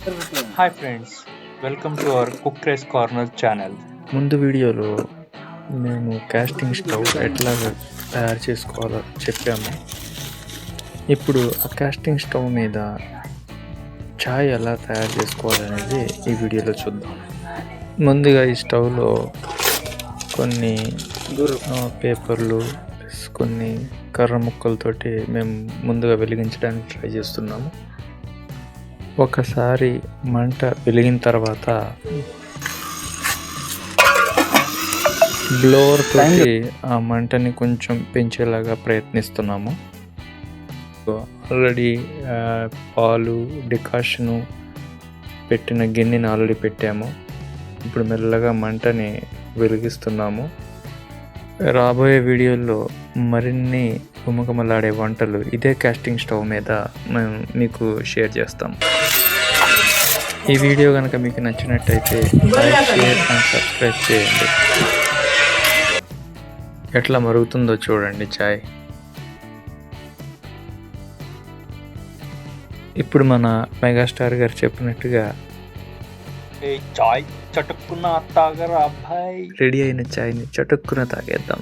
Hi friends, welcome to our cook rice corner channel. ముందు వీడియోలో మేము కాస్టింగ్ స్టవ్ ఎట్లా తయారు చేసుకోవాలో చెప్పాము. ఇప్పుడు ఆ కాస్టింగ్ స్టవ్ మీద చాయ్ ఎలా తయారు చేసుకోవాలనేది ఈ వీడియోలో చూద్దాం. ముందుగా ఈ స్టవ్లో కొన్ని పేపర్లు కొన్ని కర్ర ముక్కలతోటి మేము ముందుగా వెలిగించడానికి ట్రై చేస్తున్నాము. ఒకసారి మంట వెలిగిన తర్వాత బ్లోవర్ తోటి ఆ మంటని కొంచెం పెంచేలాగా ప్రయత్నిస్తున్నాము. ఆల్రెడీ పాలు డికాషను పెట్టిన గిన్నెని ఆల్రెడీ పెట్టాము. ఇప్పుడు మెల్లగా మంటని వెలిగిస్తున్నాము. రాబోయే వీడియోల్లో మరిన్ని గుమగుమలాడే వంటలు ఇదే కాస్టింగ్ స్టవ్ మీద మేము మీకు షేర్ చేస్తాం. ఈ వీడియో కనుక మీకు నచ్చినట్టయితే లైక్, షేర్ అండ్ సబ్స్క్రైబ్ చేయండి. ఎట్లా మరుగుతుందో చూడండి చాయ్. ఇప్పుడు మన మెగాస్టార్ గారు చెప్పినట్టుగా చాయ్ చటుక్కున తాగరా అబ్బాయి. రెడీ అయిన చాయ్ని చటుక్కున తాగేద్దాం.